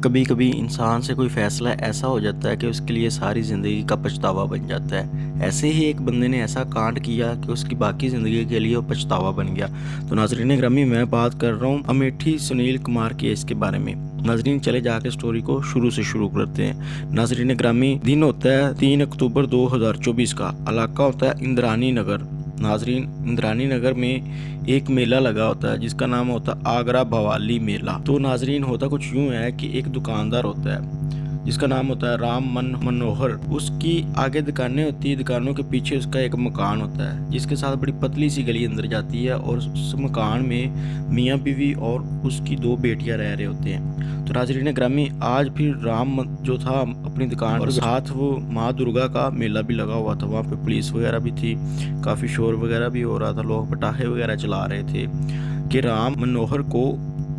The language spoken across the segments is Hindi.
कभी कभी इंसान से कोई फैसला ऐसा हो जाता है कि उसके लिए सारी ज़िंदगी का पछतावा बन जाता है। ऐसे ही एक बंदे ने ऐसा कांड किया कि उसकी बाकी ज़िंदगी के लिए वो पछतावा बन गया। तो नाजरीन ग्रामी, मैं बात कर रहा हूँ अमेठी सुनील कुमार केस के बारे में। नाजरीन, चले जाके स्टोरी को शुरू से शुरू करते हैं। नाजरीन ग्रामी, दिन होता है 3 अक्टूबर 2024 का। इलाका होता है इंद्रानी नगर। नाजरीन, इंद्रानी नगर में एक मेला लगा होता है जिसका नाम होता है आगरा भवाली मेला। तो नाजरीन, होता कुछ यूं है कि एक दुकानदार होता है जिसका नाम होता है राम मनोहर। उसकी आगे दुकानें होती है, दुकानों के पीछे उसका एक मकान होता है जिसके साथ बड़ी पतली सी गली अंदर जाती है, और उस मकान में मियाँ बीवी और उसकी 2 बेटियां रह रहे होते हैं। तो नाजरीन ग्रामी, आज फिर राम जो था अपनी दुकान और साथ वो माँ दुर्गा का मेला भी लगा हुआ था। वहाँ पे पुलिस वगैरह भी थी, काफ़ी शोर वगैरह भी हो रहा था, लोग पटाखे वगैरह चला रहे थे कि राम मनोहर को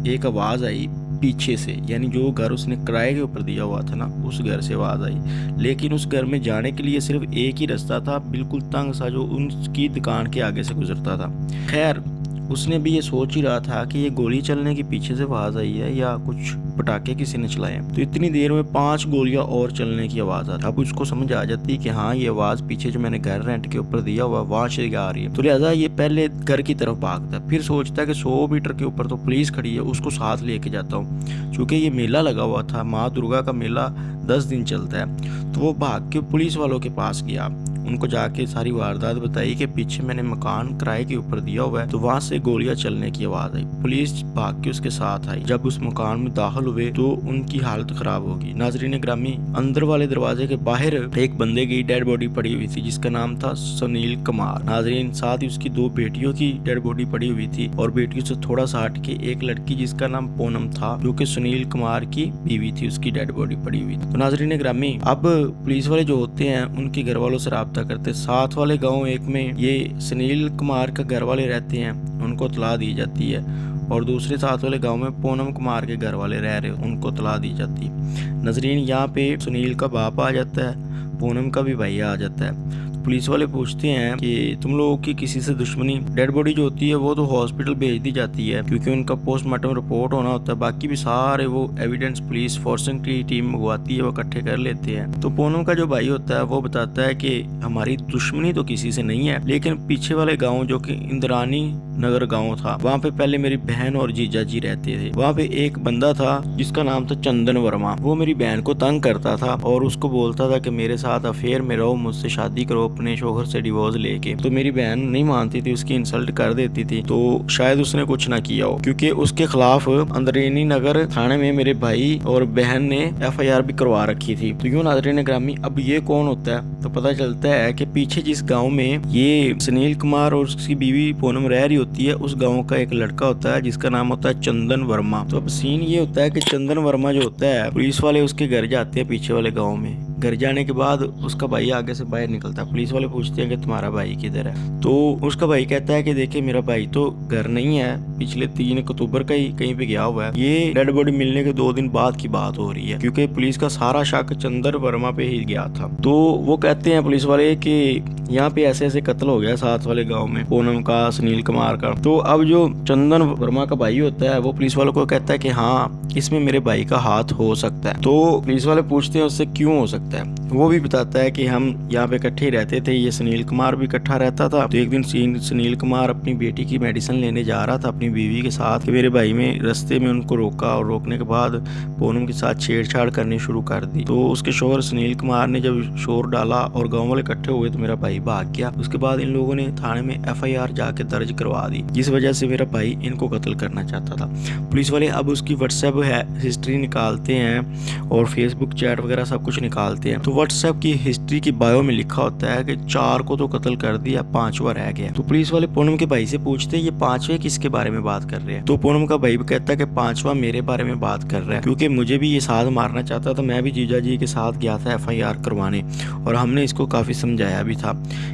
एक आवाज़ आई पीछे से, यानी जो घर उसने किराए के ऊपर दिया हुआ था ना, उस घर से आवाज़ आई। लेकिन उस घर में जाने के लिए सिर्फ एक ही रास्ता था, बिल्कुल तंग सा, जो उनकी दुकान के आगे से गुजरता था। खैर, उसने भी ये सोच ही रहा था कि ये गोली चलने की पीछे से आवाज़ आई है या कुछ पटाखे किसी ने चलाए हैं। तो इतनी देर में 5 गोलियां और चलने की आवाज़ आती। अब उसको समझ आ जाती कि हाँ, ये आवाज़ पीछे जो मैंने घर रेंट के ऊपर दिया हुआ वहाँ से आ रही है। तो लिहाजा ये पहले घर की तरफ भागता है, फिर सोचता है कि 100 मीटर के ऊपर तो पुलिस खड़ी है, उसको साथ लेके जाता हूँ। चूँकि ये मेला लगा हुआ था, माँ दुर्गा का मेला 10 दिन चलता है। तो वो भाग के पुलिस वालों के पास गया, उनको जाके सारी वारदात बताई कि पीछे मैंने मकान किराए के ऊपर दिया हुआ है, तो वहां से गोलियां चलने की आवाज आई। पुलिस भाग के उसके साथ आई। जब उस मकान में दाखिल हुए तो उनकी हालत खराब होगी। नाजरीन ग्रामी, अंदर वाले दरवाजे के बाहर एक बंदे की डेड बॉडी पड़ी हुई थी जिसका नाम था सुनील कुमार। नाजरीन, साथ ही उसकी 2 बेटियों की डेड बॉडी पड़ी हुई थी, और बेटियों से थोड़ा सा हट के एक लड़की जिसका नाम पूनम था, जो कि सुनील कुमार की बीवी थी, उसकी डेड बॉडी पड़ी हुई थी। तो नाजरीन ग्रामी, अब पुलिस वाले जो होते हैं उनके घर वालों से राब्ता करते। साथ वाले गांव एक में ये सुनील कुमार का घर वाले रहते हैं, उनको इत्तला दी जाती है, और दूसरे साथ वाले गांव में पूनम कुमार के घर वाले रह रहे, उनको इत्तला दी जाती है। नजरीन, यहाँ पे सुनील का बाप आ जाता है, पूनम का भी भैया आ जाता है। पुलिस वाले पूछते हैं कि तुम लोगों की किसी से दुश्मनी? डेड बॉडी जो होती है वो तो हॉस्पिटल भेज दी जाती है क्योंकि उनका पोस्टमार्टम रिपोर्ट होना होता है। बाकी भी सारे वो एविडेंस पुलिस फोरेंसिक की टीम मंगवाती है, वो इकट्ठे कर लेते हैं। तो पूनम का जो भाई होता है वो बताता है कि हमारी दुश्मनी तो किसी से नहीं है, लेकिन पीछे वाले गाँव जो कि इंद्रानी नगर गांव था, वहाँ पे पहले मेरी बहन और जीजा जी रहते थे। वहाँ पे एक बंदा था जिसका नाम था चंदन वर्मा। वो मेरी बहन को तंग करता था और उसको बोलता था कि मेरे साथ अफेयर में रहो, मुझसे शादी करो अपने शोहर से डिवोर्स लेके। तो मेरी बहन नहीं मानती थी, उसकी इंसल्ट कर देती थी। तो शायद उसने कुछ ना किया हो, क्योंकि उसके खिलाफ अंदरेनी नगर थाने में मेरे भाई और बहन ने FIR भी करवा रखी थी। तो यूं नाज़रीन ग्रामी, अब ये कौन होता है? तो पता चलता है कि पीछे जिस गाँव में ये सुनील कुमार और उसकी बीवी पूनम रह रही होती है, उस गांव का एक लड़का होता है जिसका नाम होता है चंदन वर्मा। तो अब सीन ये होता है कि चंदन वर्मा जो होता है, पुलिस वाले उसके घर जाते हैं पीछे वाले गांव में। घर जाने के बाद उसका भाई आगे से बाहर निकलता है। पुलिस वाले पूछते हैं कि तुम्हारा भाई किधर है? तो उसका भाई कहता है कि देखिए, मेरा भाई तो घर नहीं है, पिछले 3 अक्टूबर का ही कहीं पे गया हुआ है। ये डेड बॉडी मिलने के 2 दिन बाद की बात हो रही है, क्योंकि पुलिस का सारा शक चंदन वर्मा पे ही गया था। तो वो कहते हैं पुलिस वाले कि यहाँ पे ऐसे ऐसे कत्ल हो गया साथ वाले गाँव में, पूनम का, सुनील कुमार का। तो अब जो चंदन वर्मा का भाई होता है वो पुलिस वालों को कहता है कि हाँ, इसमें मेरे भाई का हाथ हो सकता है। तो पुलिस वाले पूछते हैं उससे क्यों हो सकता है? वो भी बताता है कि हम यहाँ पे इकट्ठे रहते थे, ये सुनील कुमार भी इकट्ठा रहता था। तो एक दिन सुनील कुमार अपनी बेटी की मेडिसिन लेने जा रहा था अपनी बीवी के साथ, कि मेरे भाई में रास्ते में उनको रोका, और रोकने के बाद पूनम के साथ छेड़छाड़ करनी शुरू कर दी। तो उसके शोहर सुनील कुमार ने जब शोर डाला और गाँव वाले इकट्ठे हुए तो मेरा भाई भाग गया। उसके बाद इन लोगों ने थाने में FIR जाके दर्ज करवा दी, जिस वजह से मेरा भाई इनको कत्ल करना चाहता था। पुलिस वाले अब उसकी व्हाट्सएप हिस्ट्री निकालते हैं और फेसबुक चैट वगैरह सब कुछ निकालते हैं। तो व्हाट्सएप की हिस्ट्री की बायो में लिखा होता है कि 4 को तो कत्ल कर दिया, 5वां रह गया। तो पुलिस वाले पूनम के भाई से पूछते हैं ये 5वें किसके बारे में बात कर रहे हैं? तो पूनम का भाई कहता है कि 5वां मेरे बारे में बात कर रहा है, क्योंकि मुझे भी ये साथ मारना चाहता था। मैं भी जीजा जी के साथ गया था FIR करवाने, और हमने इसको काफी समझाया भी था।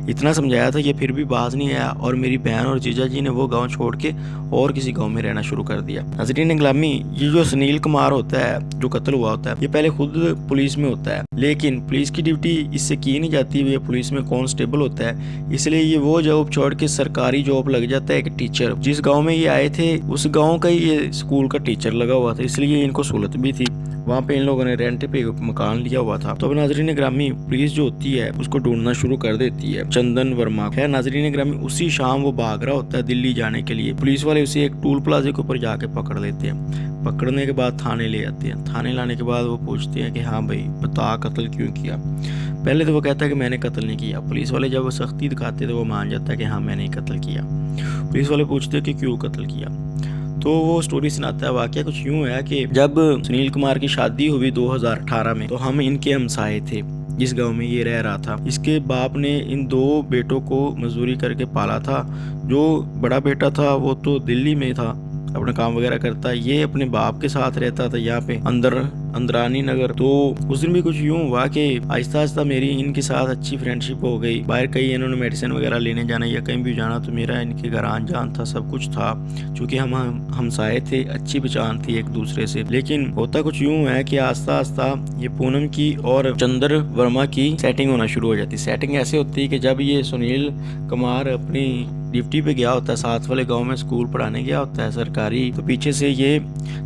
इतना समझाया था, ये फिर भी बाज नहीं आया, और मेरी बहन और जीजा जी ने वो गाँव छोड़ के और किसी गाँव में रहना शुरू कर दिया। नाज़रीन गिरामी, ये जो सुनील कुमार होता है जो कत्ल हुआ होता है, ये पहले खुद पुलिस में होता है, लेकिन पुलिस की ड्यूटी इससे की नहीं जाती। ये पुलिस में कांस्टेबल होता है, इसलिए ये वो जॉब छोड़ के सरकारी जॉब लग जाता है, एक टीचर। जिस गांव में ये आए थे उस गांव का ही ये स्कूल का टीचर लगा हुआ था, इसलिए इनको सहूलत भी थी। वहाँ पे इन लोगों ने रेंट पे मकान लिया हुआ था। तो अब नाजरीन ग्रामी पुलिस जो होती है उसको ढूंढना शुरू कर देती है चंदन वर्मा। खैर नाजरीन ग्रामी उसी शाम वो भाग रहा होता है दिल्ली जाने के लिए। पुलिस वाले उसे एक टूल प्लाजे के ऊपर जाके पकड़ लेते हैं। पकड़ने के बाद थाने ले आते हैं। थाने लाने के बाद वो पूछते हैं कि हाँ भाई बता कत्ल क्यों किया। पहले तो वो कहता है कि मैंने कत्ल नहीं किया। पुलिस वाले जब वो सख्ती दिखाते हैं तो वो मान जाता है कि हाँ मैंने ही कत्ल किया। पुलिस वाले पूछते हैं कि क्यों कत्ल किया। तो वो स्टोरी सुनाता है। वाकया कुछ यूँ है कि जब सुनील कुमार की शादी हुई 2018 में, तो हम इनके हमसाए थे जिस गांव में ये रह रहा था। इसके बाप ने इन 2 बेटों को मजदूरी करके पाला था। जो बड़ा बेटा था वो तो दिल्ली में था, अपना काम वगैरह करता है। ये अपने बाप के साथ रहता था यहाँ पे अंदरानी नगर। तो उस दिन भी कुछ यूँ हुआ कि आहिस्ता आहिस्ता मेरी इनके साथ अच्छी फ्रेंडशिप हो गई। बाहर कहीं इन्होंने मेडिसिन वगैरह लेने जाना या कहीं भी जाना तो मेरा इनके घर आन जान था, सब कुछ था। चूँकि हम हमसाए थे, अच्छी पहचान थी एक दूसरे से। लेकिन होता कुछ यूँ है कि आहिस्ता आहिस्ता ये पूनम की और चंद्र वर्मा की सेटिंग होना शुरू हो जाती। सेटिंग ऐसे होती है कि जब ये सुनील कुमार अपनी ड्यूटी पे गया होता है, साथ वाले गांव में स्कूल पढ़ाने गया होता है सरकारी, तो पीछे से ये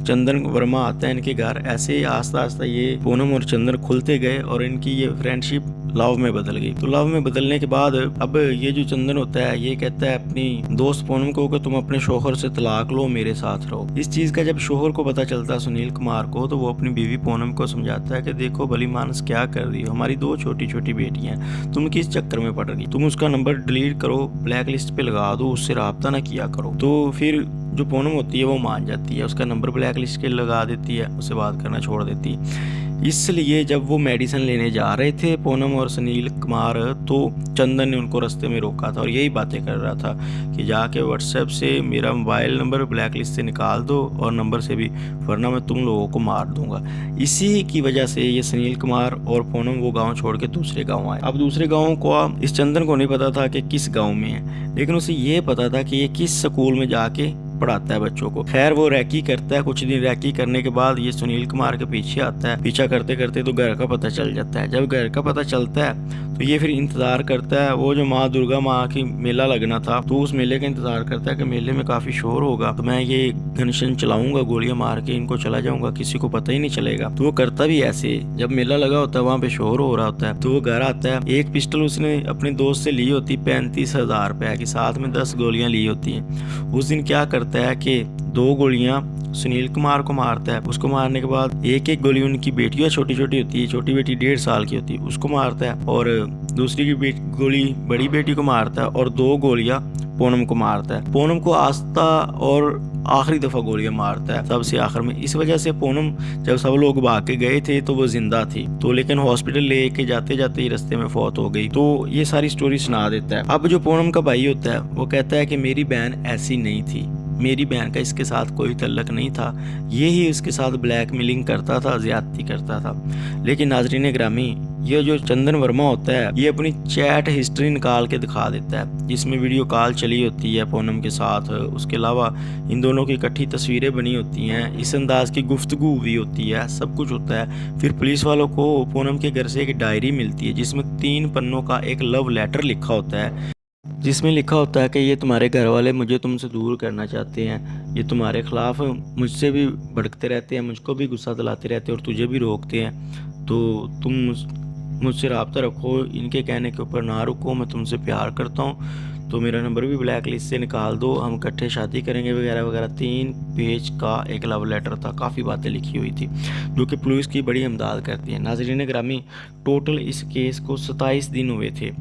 चंदन वर्मा आता है इनके घर। ऐसे ही आस्ता आस्ता ये पूनम और चंदन खुलते गए और इनकी ये फ्रेंडशिप लव में बदल गई। तो लव में बदलने के बाद अब ये जो चंदन होता है ये कहता है अपनी दोस्त पूनम को कि तुम अपने शोहर से तलाक लो, मेरे साथ रहो। इस चीज का जब शोहर को पता चलता है सुनील कुमार को, तो वो अपनी बीवी पूनम को समझाता है कि देखो भली मानस क्या कर रही हो, हमारी 2 छोटी छोटी बेटियां, तुम किस चक्कर में पड़ रही, तुम उसका नंबर डिलीट करो, ब्लैक लिस्ट पे लगा दो, उससे राब्ता ना किया करो। तो फिर जो पूनम होती है वो मान जाती है, उसका नंबर ब्लैक लिस्ट पे लगा देती है, उससे बात करना छोड़ देती है। इसलिए जब वो मेडिसिन लेने जा रहे थे पूनम और सुनील कुमार, तो चंदन ने उनको रास्ते में रोका था और यही बातें कर रहा था कि जाके व्हाट्सएप से मेरा मोबाइल नंबर ब्लैक लिस्ट से निकाल दो और नंबर से भी, वरना मैं तुम लोगों को मार दूंगा। इसी की वजह से ये सुनील कुमार और पूनम वो गांव छोड़ के दूसरे गांव आए। अब दूसरे गांव को इस चंदन को नहीं पता था कि किस गांव में है, लेकिन उसे ये पता था कि ये किस स्कूल में जाके पढ़ाता है बच्चों को। खैर वो रैकी करता है। कुछ दिन रैकी करने के बाद ये सुनील कुमार के पीछे आता है। पीछा करते करते तो घर का पता चल जाता है। जब घर का पता चलता है तो ये फिर इंतजार करता है। वो जो माँ दुर्गा माँ की मेला लगना था, तो उस मेले का इंतजार करता है कि मेले में काफी शोर होगा, तो मैं ये घनशन चलाऊंगा, गोलियां मार के इनको चला जाऊंगा, किसी को पता ही नहीं चलेगा। तो वो करता भी ऐसे। जब मेला लगा होता है, वहाँ पे शोर हो रहा होता है, तो वो घर आता है। एक पिस्टल उसने अपने दोस्त से ली होती 35,000 रुपए की, साथ में 10 गोलियां ली होती हैं। उस दिन क्या करता है कि 2 गोलियां सुनील कुमार को मारता है। उसको मारने के बाद एक एक गोली उनकी बेटियां छोटी छोटी होती है, छोटी बेटी 1.5 साल की होती है, उसको मारता है, और दूसरी की गोली बड़ी बेटी को मारता है, और 2 गोलियां पूनम को मारता है। पूनम को आस्था और आखिरी दफा गोलियां मारता है सबसे आखिर में। इस वजह से पूनम, जब सब लोग भाग के गए थे तो वो जिंदा थी, तो लेकिन हॉस्पिटल लेके जाते जाते ही रास्ते में फौत हो गई। तो ये सारी स्टोरी सुना देता है। अब जो पूनम का भाई होता है वो कहता है कि मेरी बहन ऐसी नहीं थी, मेरी बहन का इसके साथ कोई तल्लक नहीं था, ये ही उसके साथ ब्लैकमेलिंग करता था, ज्यादती करता था। लेकिन नाजरीन ग्रामी, ये जो चंदन वर्मा होता है ये अपनी चैट हिस्ट्री निकाल के दिखा देता है, जिसमें वीडियो कॉल चली होती है पूनम के साथ। उसके अलावा इन दोनों की इकट्ठी तस्वीरें बनी होती हैं, इस अंदाज की गुफ्तगू हुई होती है, सब कुछ होता है। फिर पुलिस वालों को पूनम के घर से एक डायरी मिलती है जिसमें 3 पन्नों का एक लव लेटर लिखा होता है, जिसमें लिखा होता है कि ये तुम्हारे घर वाले मुझे तुमसे दूर करना चाहते हैं, ये तुम्हारे खिलाफ मुझसे भी भड़कते रहते हैं, मुझको भी गुस्सा दिलाते रहते हैं और तुझे भी रोकते हैं, तो तुम मुझसे रब्ता रखो, इनके कहने के ऊपर ना रुको, मैं तुमसे प्यार करता हूँ, तो मेरा नंबर भी ब्लैक लिस्ट से निकाल दो, हम इकट्ठे शादी करेंगे वगैरह वगैरह। 3 पेज का एक लव लेटर था, काफ़ी बातें लिखी हुई थी जो कि पुलिस की बड़ी इमदाद करती है। नाजरीन ग्रामी, टोटल इस केस को 27 दिन हुए थे।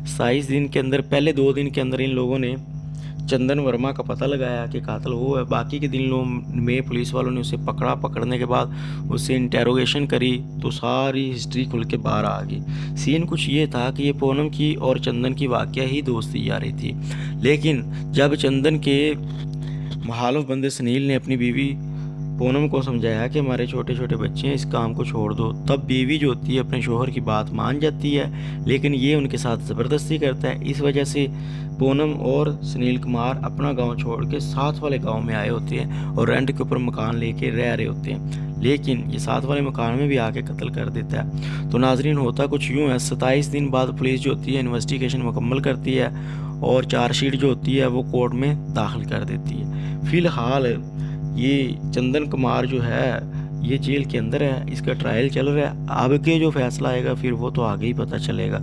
27 दिन के अंदर पहले 2 दिन के अंदर इन लोगों ने चंदन वर्मा का पता लगाया कि कातिल वो है। बाकी के दिनों में पुलिस वालों ने उसे पकड़ा। पकड़ने के बाद उससे इंटेरोगेशन करी तो सारी हिस्ट्री खुल के बाहर आ गई। सीन कुछ ये था कि ये पूनम की और चंदन की वाकया ही दोस्ती जा रही थी, लेकिन जब चंदन के मुखालिफ बंदे सुनील ने अपनी बीवी पूनम को समझाया कि हमारे छोटे छोटे बच्चे हैं, इस काम को छोड़ दो, तब बीवी जो होती है अपने शोहर की बात मान जाती है, लेकिन ये उनके साथ ज़बरदस्ती करता है। इस वजह से पूनम और सुनील कुमार अपना गांव छोड़ के साथ वाले गांव में आए होते हैं और रेंट के ऊपर मकान लेके रह रहे होते हैं, लेकिन ये साथ वाले मकान में भी आके कत्ल कर देता है। तो नाजरीन, होता कुछ यूँ है, 27 दिन बाद पुलिस जो होती है इन्वेस्टिगेशन मुकम्मल करती है और चार्जशीट जो होती है वो कोर्ट में दाखिल कर देती है। फ़िलहाल ये चंदन कुमार जो है ये जेल के अंदर है, इसका ट्रायल चल रहा है। आगे जो फैसला आएगा फिर वो तो आगे ही पता चलेगा।